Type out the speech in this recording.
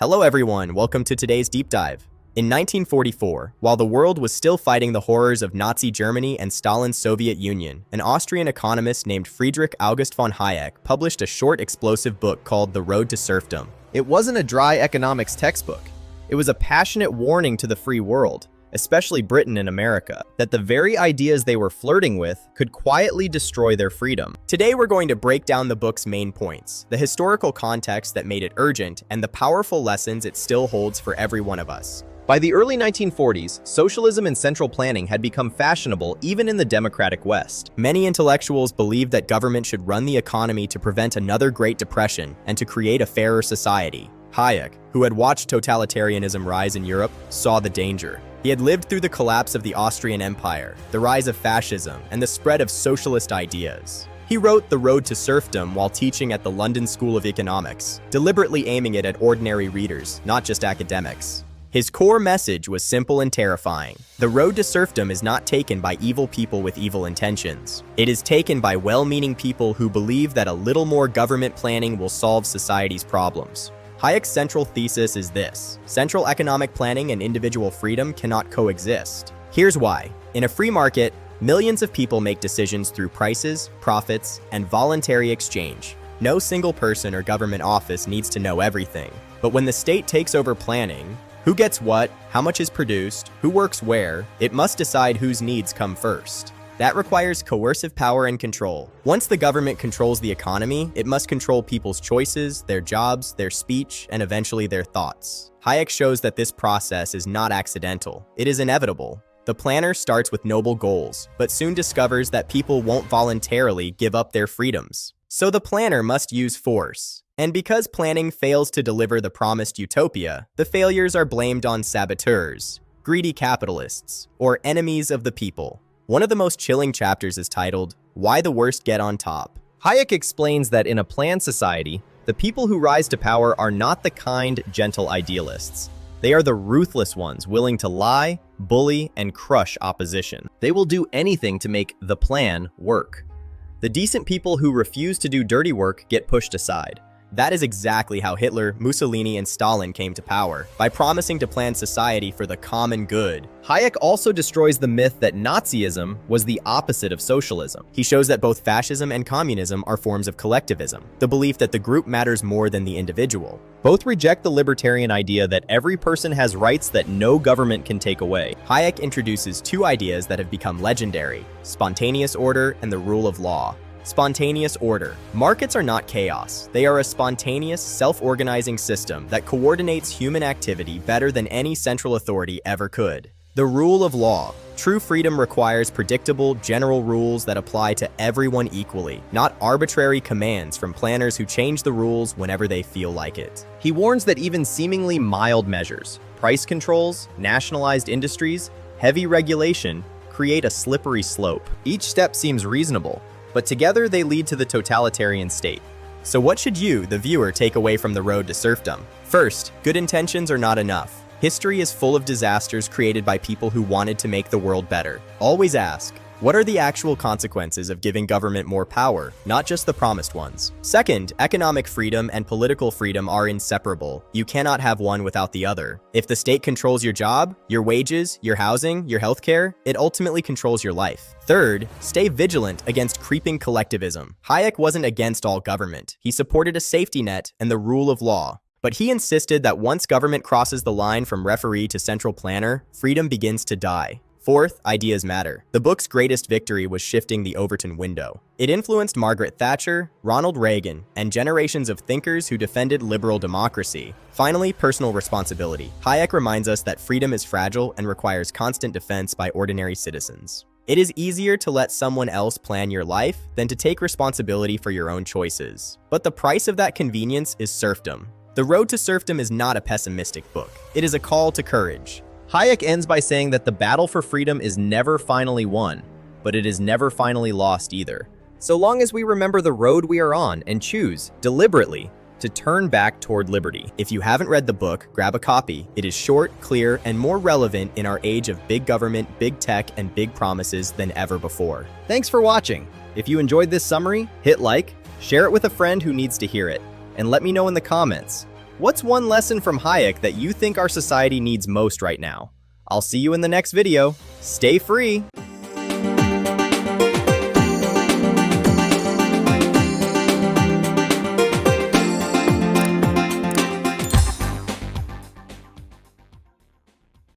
Hello everyone, welcome to today's deep dive. In 1944, while the world was still fighting the horrors of Nazi Germany and Stalin's Soviet Union, an Austrian economist named Friedrich August von Hayek published a short explosive book called The Road to Serfdom. It wasn't a dry economics textbook. It was a passionate warning to the free world, especially Britain and America, that the very ideas they were flirting with could quietly destroy their freedom. Today we're going to break down the book's main points, the historical context that made it urgent, and the powerful lessons it still holds for every one of us. By the early 1940s, socialism and central planning had become fashionable even in the democratic West. Many intellectuals believed that government should run the economy to prevent another Great Depression and to create a fairer society. Hayek, who had watched totalitarianism rise in Europe, saw the danger. He had lived through the collapse of the Austrian Empire, the rise of fascism, and the spread of socialist ideas. He wrote The Road to Serfdom while teaching at the London School of Economics, deliberately aiming it at ordinary readers, not just academics. His core message was simple and terrifying. The road to serfdom is not taken by evil people with evil intentions. It is taken by well-meaning people who believe that a little more government planning will solve society's problems. Hayek's central thesis is this: central economic planning and individual freedom cannot coexist. Here's why. In a free market, millions of people make decisions through prices, profits, and voluntary exchange. No single person or government office needs to know everything. But when the state takes over planning, who gets what, how much is produced, who works where, it must decide whose needs come first. That requires coercive power and control. Once the government controls the economy, it must control people's choices, their jobs, their speech, and eventually their thoughts. Hayek shows that this process is not accidental. It is inevitable. The planner starts with noble goals, but soon discovers that people won't voluntarily give up their freedoms. So the planner must use force. And because planning fails to deliver the promised utopia, the failures are blamed on saboteurs, greedy capitalists, or enemies of the people. One of the most chilling chapters is titled, Why the Worst Get on Top. Hayek explains that in a planned society, the people who rise to power are not the kind, gentle idealists. They are the ruthless ones willing to lie, bully, and crush opposition. They will do anything to make the plan work. The decent people who refuse to do dirty work get pushed aside. That is exactly how Hitler, Mussolini, and Stalin came to power, by promising to plan society for the common good. Hayek also destroys the myth that Nazism was the opposite of socialism. He shows that both fascism and communism are forms of collectivism, the belief that the group matters more than the individual. Both reject the libertarian idea that every person has rights that no government can take away. Hayek introduces two ideas that have become legendary: spontaneous order and the rule of law. Spontaneous order. Markets are not chaos. They are a spontaneous, self-organizing system that coordinates human activity better than any central authority ever could. The rule of law. True freedom requires predictable, general rules that apply to everyone equally, not arbitrary commands from planners who change the rules whenever they feel like it. He warns that even seemingly mild measures, price controls, nationalized industries, heavy regulation, create a slippery slope. Each step seems reasonable, but together they lead to the totalitarian state. So what should you, the viewer, take away from The Road to Serfdom? First, good intentions are not enough. History is full of disasters created by people who wanted to make the world better. Always ask, what are the actual consequences of giving government more power, not just the promised ones? Second, economic freedom and political freedom are inseparable. You cannot have one without the other. If the state controls your job, your wages, your housing, your healthcare, it ultimately controls your life. Third, stay vigilant against creeping collectivism. Hayek wasn't against all government. He supported a safety net and the rule of law. But he insisted that once government crosses the line from referee to central planner, freedom begins to die. Fourth, ideas matter. The book's greatest victory was shifting the Overton window. It influenced Margaret Thatcher, Ronald Reagan, and generations of thinkers who defended liberal democracy. Finally, personal responsibility. Hayek reminds us that freedom is fragile and requires constant defense by ordinary citizens. It is easier to let someone else plan your life than to take responsibility for your own choices. But the price of that convenience is serfdom. The Road to Serfdom is not a pessimistic book. It is a call to courage. Hayek ends by saying that the battle for freedom is never finally won, but it is never finally lost either. So long as we remember the road we are on and choose, deliberately, to turn back toward liberty. If you haven't read the book, grab a copy. It is short, clear, and more relevant in our age of big government, big tech, and big promises than ever before. Thanks for watching. If you enjoyed this summary, hit like, share it with a friend who needs to hear it, and let me know in the comments. What's one lesson from Hayek that you think our society needs most right now? I'll see you in the next video. Stay free!